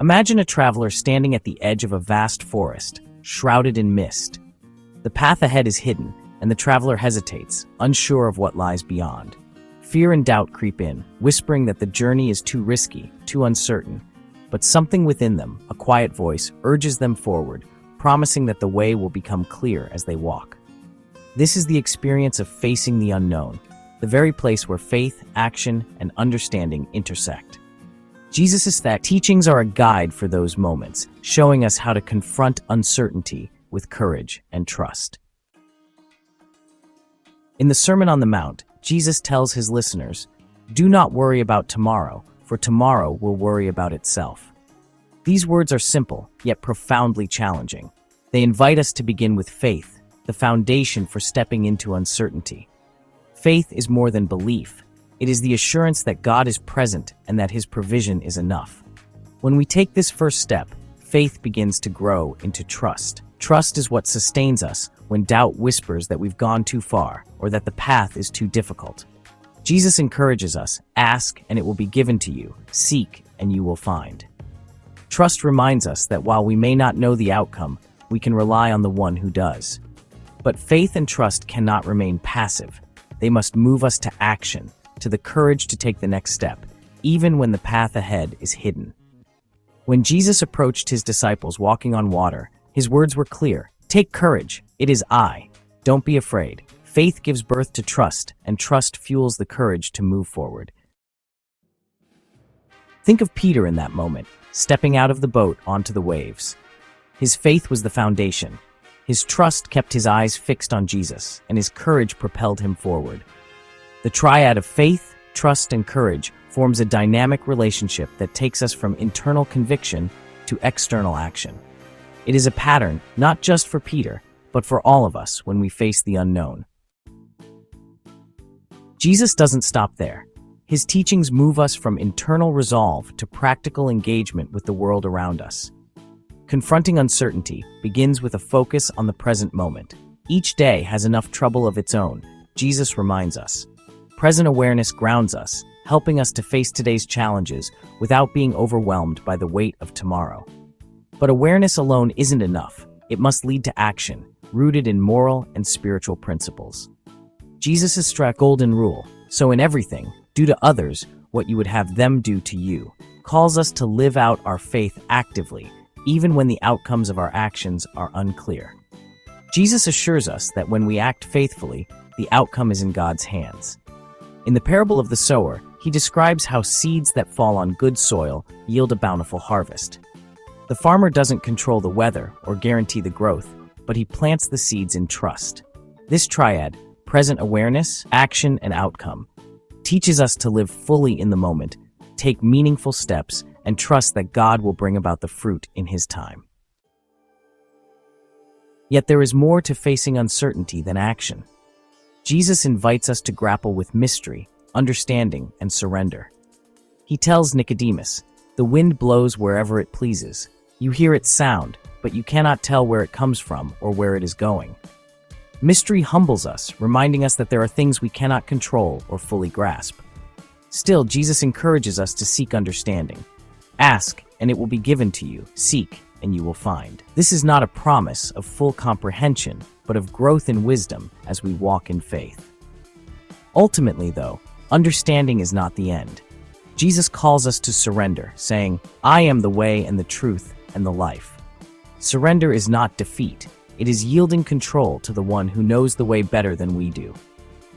Imagine a traveler standing at the edge of a vast forest, shrouded in mist. The path ahead is hidden, and the traveler hesitates, unsure of what lies beyond. Fear and doubt creep in, whispering that the journey is too risky, too uncertain. But something within them, a quiet voice, urges them forward, promising that the way will become clear as they walk. This is the experience of facing the unknown, the very place where faith, action, and understanding intersect. Jesus' teachings are a guide for those moments, showing us how to confront uncertainty with courage and trust. In the Sermon on the Mount, Jesus tells his listeners, "Do not worry about tomorrow, for tomorrow will worry about itself." These words are simple, yet profoundly challenging. They invite us to begin with faith, the foundation for stepping into uncertainty. Faith is more than belief. It is the assurance that God is present and that his provision is enough. When we take this first step, faith begins to grow into trust. Trust is what sustains us when doubt whispers that we've gone too far or that the path is too difficult. Jesus encourages us, ask and it will be given to you, seek and you will find. Trust reminds us that while we may not know the outcome, we can rely on the one who does. But faith and trust cannot remain passive. They must move us to action, to the courage to take the next step, even when the path ahead is hidden. When Jesus approached his disciples walking on water, his words were clear. Take courage, it is I. Don't be afraid. Faith gives birth to trust, and trust fuels the courage to move forward. Think of Peter in that moment, stepping out of the boat onto the waves. His faith was the foundation. His trust kept his eyes fixed on Jesus, and his courage propelled him forward. The triad of faith, trust, and courage forms a dynamic relationship that takes us from internal conviction to external action. It is a pattern, not just for Peter, but for all of us when we face the unknown. Jesus doesn't stop there. His teachings move us from internal resolve to practical engagement with the world around us. Confronting uncertainty begins with a focus on the present moment. Each day has enough trouble of its own, Jesus reminds us. Present awareness grounds us, helping us to face today's challenges without being overwhelmed by the weight of tomorrow. But awareness alone isn't enough. It must lead to action, rooted in moral and spiritual principles. Jesus' struck golden rule, so in everything, do to others what you would have them do to you, calls us to live out our faith actively, even when the outcomes of our actions are unclear. Jesus assures us that when we act faithfully, the outcome is in God's hands. In the parable of the sower, he describes how seeds that fall on good soil yield a bountiful harvest. The farmer doesn't control the weather or guarantee the growth, but he plants the seeds in trust. This triad, present awareness, action, and outcome, teaches us to live fully in the moment, take meaningful steps, and trust that God will bring about the fruit in his time. Yet there is more to facing uncertainty than action. Jesus invites us to grapple with mystery, understanding, and surrender. He tells Nicodemus, "The wind blows wherever it pleases. You hear its sound, but you cannot tell where it comes from or where it is going." Mystery humbles us, reminding us that there are things we cannot control or fully grasp. Still, Jesus encourages us to seek understanding. Ask, and it will be given to you. Seek, and you will find. This is not a promise of full comprehension, but of growth in wisdom as we walk in faith. Ultimately, though, understanding is not the end. Jesus calls us to surrender, saying, "I am the way and the truth and the life." Surrender is not defeat. It is yielding control to the one who knows the way better than we do.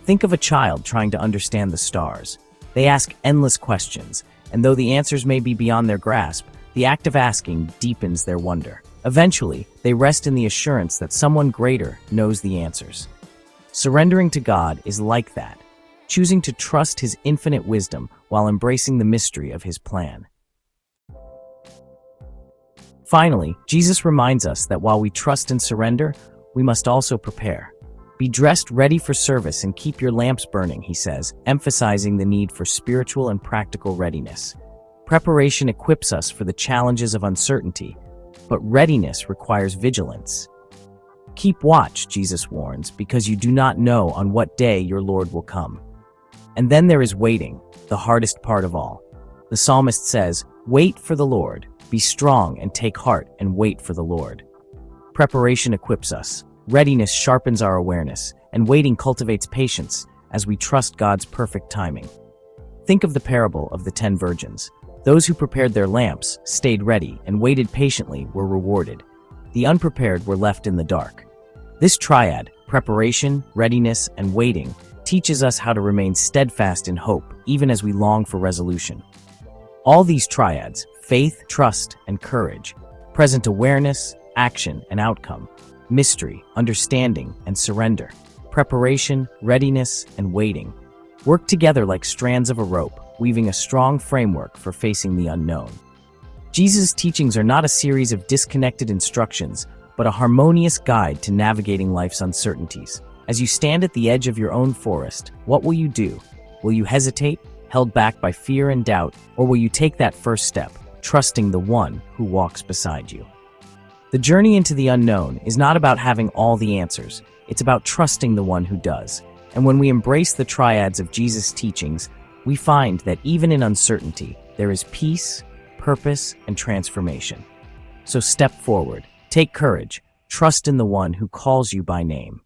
Think of a child trying to understand the stars. They ask endless questions, and though the answers may be beyond their grasp, the act of asking deepens their wonder. Eventually, they rest in the assurance that someone greater knows the answers. Surrendering to God is like that, choosing to trust his infinite wisdom while embracing the mystery of his plan. Finally, Jesus reminds us that while we trust and surrender, we must also prepare. Be dressed ready for service and keep your lamps burning, he says, emphasizing the need for spiritual and practical readiness. Preparation equips us for the challenges of uncertainty, but readiness requires vigilance. Keep watch, Jesus warns, because you do not know on what day your Lord will come. And then there is waiting, the hardest part of all. The psalmist says, "Wait for the Lord. Be strong and take heart and wait for the Lord. Preparation equips us. Readiness sharpens our awareness, and waiting cultivates patience as we trust God's perfect timing. Think of the parable of the 10 virgins. Those who prepared their lamps, stayed ready, and waited patiently were rewarded. The unprepared were left in the dark. This triad, preparation, readiness, and waiting, teaches us how to remain steadfast in hope, even as we long for resolution. All these triads, faith, trust, and courage, present awareness, action, and outcome, mystery, understanding, and surrender, preparation, readiness, and waiting, work together like strands of a rope, weaving a strong framework for facing the unknown. Jesus' teachings are not a series of disconnected instructions, but a harmonious guide to navigating life's uncertainties. As you stand at the edge of your own forest, what will you do? Will you hesitate, held back by fear and doubt, or will you take that first step, trusting the one who walks beside you? The journey into the unknown is not about having all the answers. It's about trusting the one who does. And when we embrace the triads of Jesus' teachings, we find that even in uncertainty, there is peace, purpose, and transformation. So step forward, take courage, trust in the one who calls you by name.